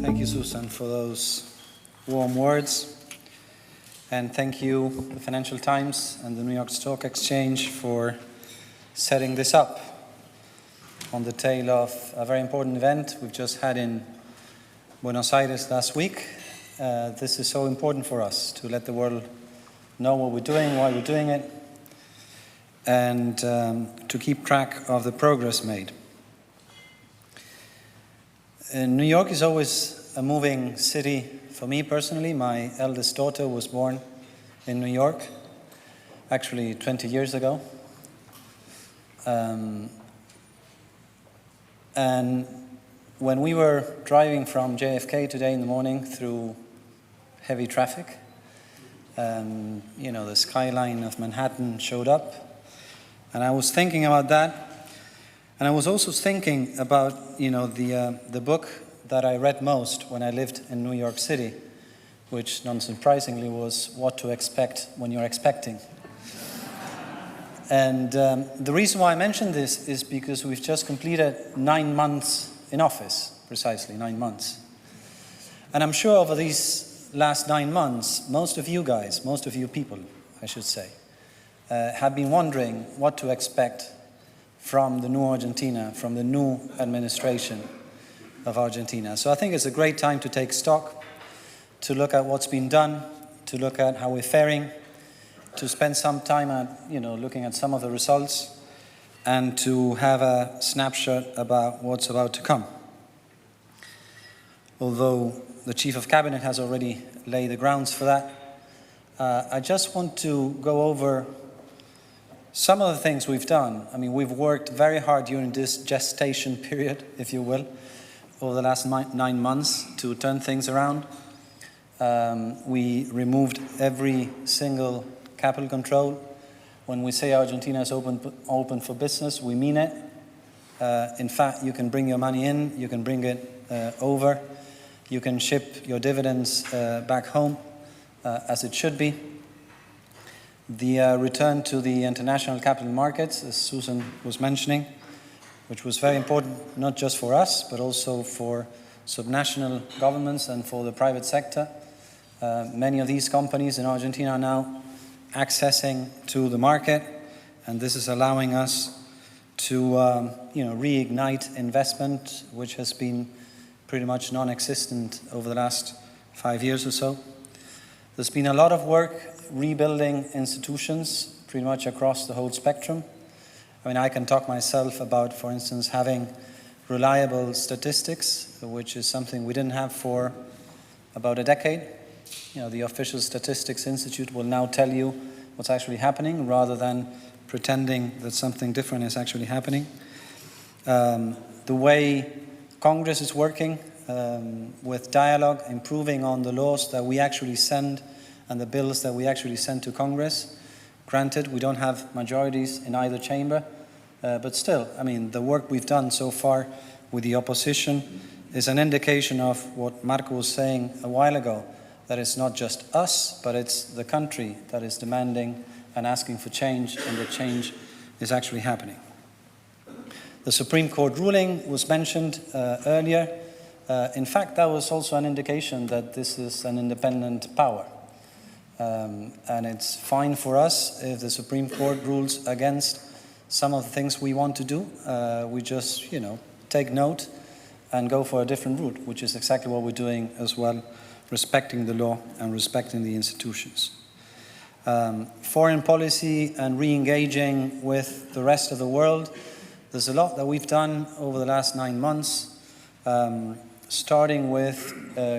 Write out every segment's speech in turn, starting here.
Thank you, Susan, for those warm words. And thank you, the Financial Times and the New York Stock Exchange, for setting this up on the tail of a very important event we've just had in Buenos Aires last week. This is so important for us to let the world know what we're doing, why we're doing it, and to keep track of the progress made. New York is always a moving city for me personally. My eldest daughter was born in New York, actually 20 years ago. And when we were driving from JFK today in the morning through heavy traffic, the skyline of Manhattan showed up, and I was thinking about that. And I was also thinking about, the book that I read most when I lived in New York City, which, non-surprisingly, was What to Expect When You're Expecting. And the reason why I mention this is because we've just completed 9 months in office, precisely 9 months. And I'm sure over these last 9 months, most of you guys, most of you people, I should say, have been wondering what to expect from the new Argentina, from the new administration of Argentina. So I think it's a great time to take stock, to look at what's been done, to look at how we're faring, to spend some time at, looking at some of the results, and to have a snapshot about what's about to come. Although the Chief of Cabinet has already laid the grounds for that, I just want to go over some of the things we've done. I mean, we've worked very hard during this gestation period, if you will, over the last 9 months to turn things around. We removed every single capital control. When we say Argentina is open for business, we mean it. In fact, you can bring your money in, you can bring it over, you can ship your dividends back home, as it should be. The return to the international capital markets, as Susan was mentioning, which was very important not just for us, but also for subnational governments and for the private sector. Many of these companies in Argentina are now accessing to the market, and this is allowing us to reignite investment, which has been pretty much non-existent over the last 5 years or so. There's been a lot of work rebuilding institutions pretty much across the whole spectrum. I mean, I can talk myself about, for instance, having reliable statistics, which is something we didn't have for about a decade. The Official Statistics Institute will now tell you what's actually happening rather than pretending that something different is actually happening. The way Congress is working with dialogue, improving on the laws that we actually send and the bills that we actually send to Congress. Granted, we don't have majorities in either chamber, but still, I mean, the work we've done so far with the opposition is an indication of what Marco was saying a while ago, that it's not just us, but it's the country that is demanding and asking for change, and the change is actually happening. The Supreme Court ruling was mentioned earlier. In fact, that was also an indication that this is an independent power. And it's fine for us if the Supreme Court rules against some of the things we want to do. We just, take note and go for a different route, which is exactly what we're doing as well, respecting the law and respecting the institutions. Foreign policy and re-engaging with the rest of the world. There's a lot that we've done over the last 9 months, starting with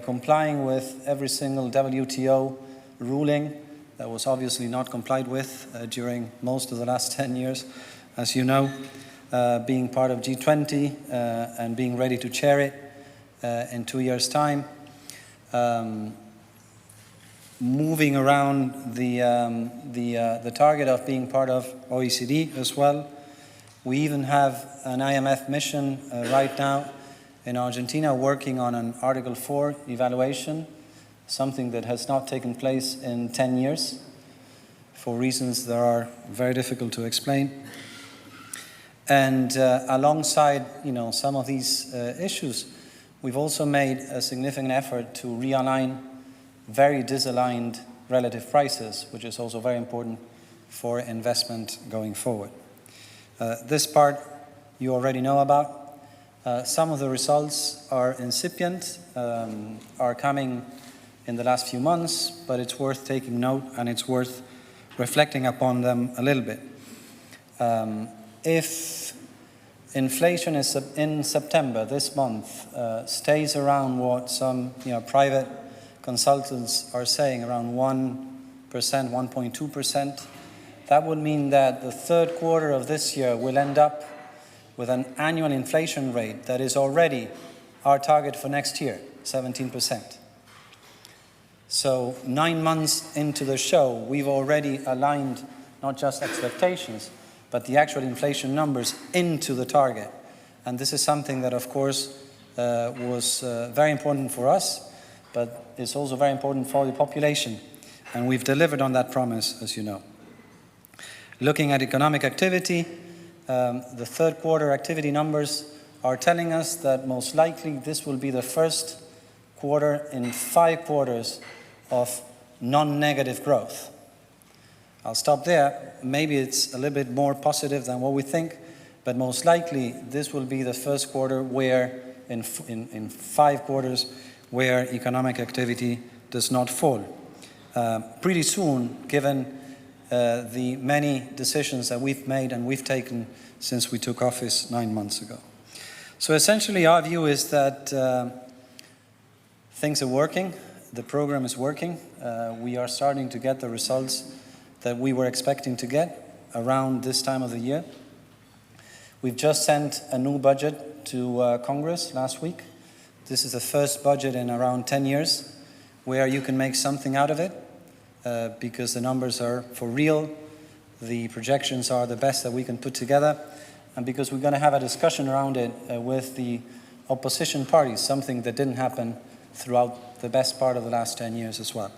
complying with every single WTO ruling that was obviously not complied with during most of the last 10 years, as you know, being part of G20 and being ready to chair it in 2 years' time, moving around the target of being part of OECD as well. We even have an IMF mission right now in Argentina working on an Article 4 evaluation, something that has not taken place in 10 years for reasons that are very difficult to explain. And alongside, some of these issues, we've also made a significant effort to realign very disaligned relative prices, which is also very important for investment going forward. This part you already know about. Some of the results are incipient, are coming in the last few months, but it's worth taking note and it's worth reflecting upon them a little bit. If inflation is in September, this month, stays around what some private consultants are saying, around 1%, 1.2%, that would mean that the third quarter of this year will end up with an annual inflation rate that is already our target for next year, 17%. So 9 months into the show, we've already aligned not just expectations, but the actual inflation numbers into the target. And this is something that, of course, was very important for us, but it's also very important for the population. And we've delivered on that promise, as you know. Looking at economic activity, the third quarter activity numbers are telling us that most likely this will be the first quarter in 5 quarters of non-negative growth. I'll stop there. Maybe it's a little bit more positive than what we think, but most likely this will be the first quarter where, in 5 quarters, where economic activity does not fall. Pretty soon, given the many decisions that we've made and we've taken since we took office 9 months ago. So essentially our view is that things are working, the program is working, we are starting to get the results that we were expecting to get around this time of the year. We've just sent a new budget to Congress last week. This is the first budget in around 10 years where you can make something out of it because the numbers are for real, the projections are the best that we can put together, and because we're going to have a discussion around it with the opposition parties, something that didn't happen throughout the best part of the last 10 years as well.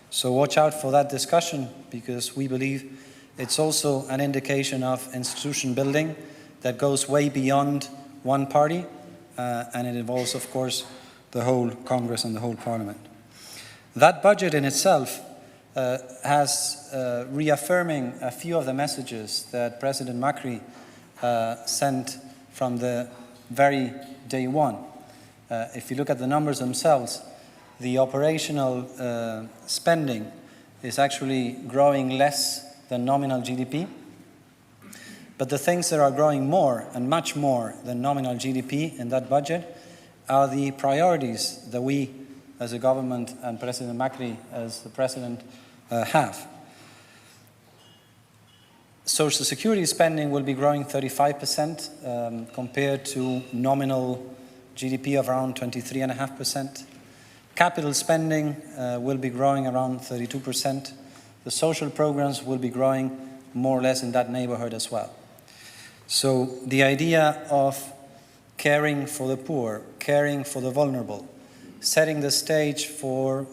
So watch out for that discussion, because we believe it's also an indication of institution building that goes way beyond one party, and it involves, of course, the whole Congress and the whole Parliament. That budget in itself has reaffirming a few of the messages that President Macri sent from the very day one. If you look at the numbers themselves, the operational spending is actually growing less than nominal GDP. But the things that are growing more and much more than nominal GDP in that budget are the priorities that we as a government and President Macri as the president have. Social security spending will be growing 35% compared to nominal GDP of around 23.5%. Capital spending will be growing around 32%. The social programs will be growing more or less in that neighborhood as well. So the idea of caring for the poor, caring for the vulnerable, setting the stage for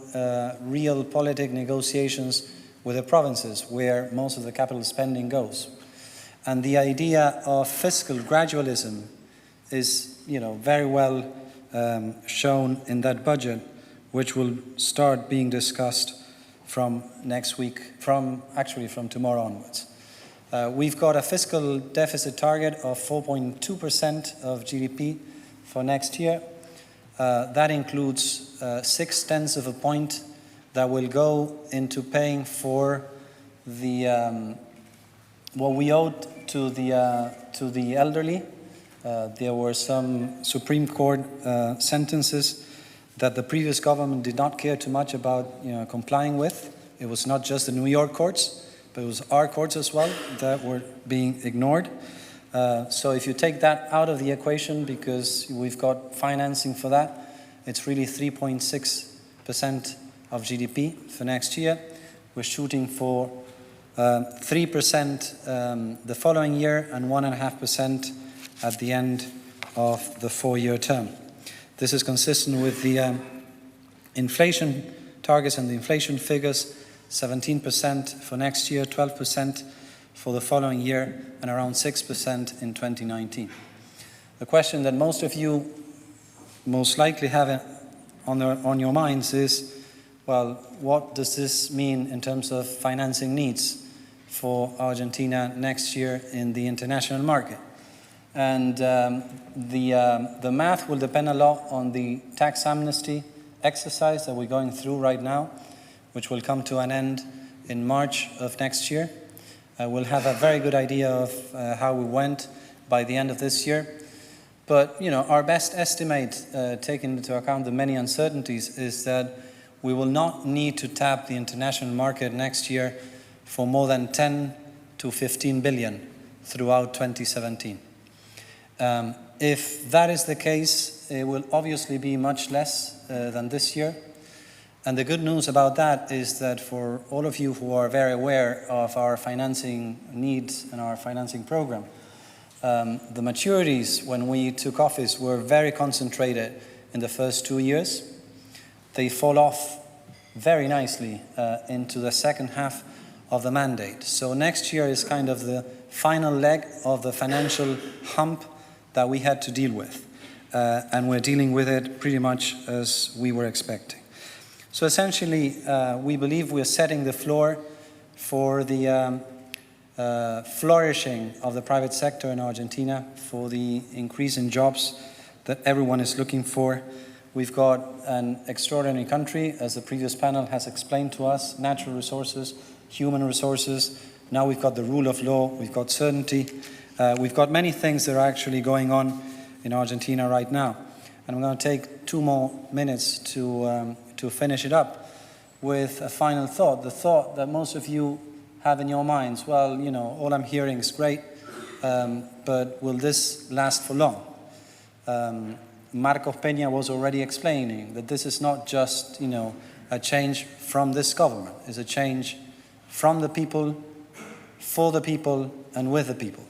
real politic negotiations with the provinces where most of the capital spending goes. And the idea of fiscal gradualism is, very well shown in that budget, which will start being discussed from next week, from tomorrow onwards. We've got a fiscal deficit target of 4.2% of GDP for next year. That includes 0.6 of a point that will go into paying for the what we owed to the elderly. There were some Supreme Court sentences that the previous government did not care too much about complying with. It was not just the New York courts, but it was our courts as well that were being ignored. So if you take that out of the equation, because we've got financing for that, it's really 3.6% of GDP for next year. We're shooting for 3% the following year and 1.5% at the end of the 4-year term. This is consistent with the inflation targets and the inflation figures, 17% for next year, 12% for the following year, and around 6% in 2019. The question that most of you most likely have on your minds is, well, what does this mean in terms of financing needs for Argentina next year in the international market? And the math will depend a lot on the tax amnesty exercise that we're going through right now, which will come to an end in March of next year. We'll have a very good idea of how we went by the end of this year. But, our best estimate, taking into account the many uncertainties, is that we will not need to tap the international market next year for more than 10 to 15 billion throughout 2017. If that is the case, it will obviously be much less than this year. And the good news about that is that for all of you who are very aware of our financing needs and our financing program, the maturities when we took office were very concentrated in the first 2 years. They fall off very nicely into the second half of the mandate. So next year is kind of the final leg of the financial hump that we had to deal with. And we're dealing with it pretty much as we were expecting. So essentially, we believe we're setting the floor for the flourishing of the private sector in Argentina, for the increase in jobs that everyone is looking for. We've got an extraordinary country, as the previous panel has explained to us, natural resources, human resources. Now we've got the rule of law, we've got certainty. We've got many things that are actually going on in Argentina right now. And I'm going to take 2 more minutes to finish it up with a final thought, the thought that most of you have in your minds. Well, all I'm hearing is great, but will this last for long? Marcos Peña was already explaining that this is not just, a change from this government. It's a change from the people, for the people, and with the people.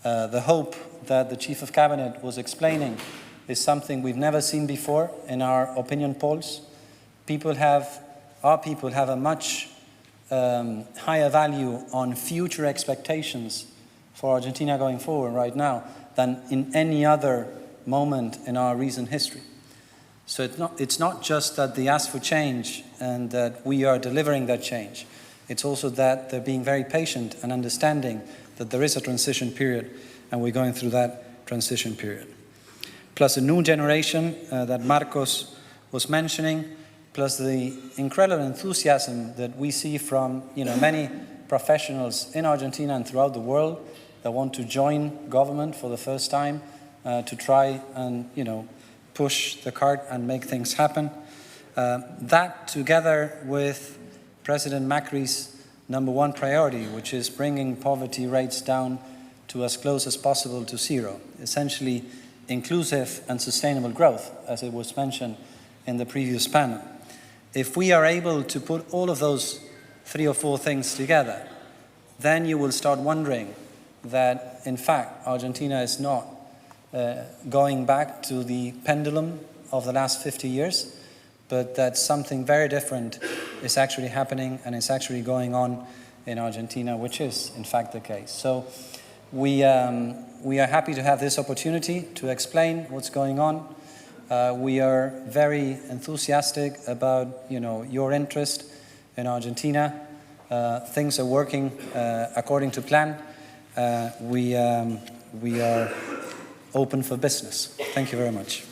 The hope that the Chief of Cabinet was explaining is something we've never seen before in our opinion polls. Our people have a much higher value on future expectations for Argentina going forward right now than in any other moment in our recent history. So it's not just that they ask for change and that we are delivering that change. It's also that they're being very patient and understanding that there is a transition period and we're going through that transition period. Plus a new generation that Marcos was mentioning, plus the incredible enthusiasm that we see from many professionals in Argentina and throughout the world that want to join government for the first time to try and push the cart and make things happen. That together with President Macri's #1 priority, which is bringing poverty rates down to as close as possible to zero, essentially inclusive and sustainable growth, as it was mentioned in the previous panel. If we are able to put all of those 3 or 4 things together, then you will start wondering that, in fact, Argentina is not going back to the pendulum of the last 50 years, but that something very different is actually happening and is actually going on in Argentina, which is, in fact, the case. So we are happy to have this opportunity to explain what's going on. We are very enthusiastic about your interest in Argentina. Things are working according to plan. We are open for business. Thank you very much.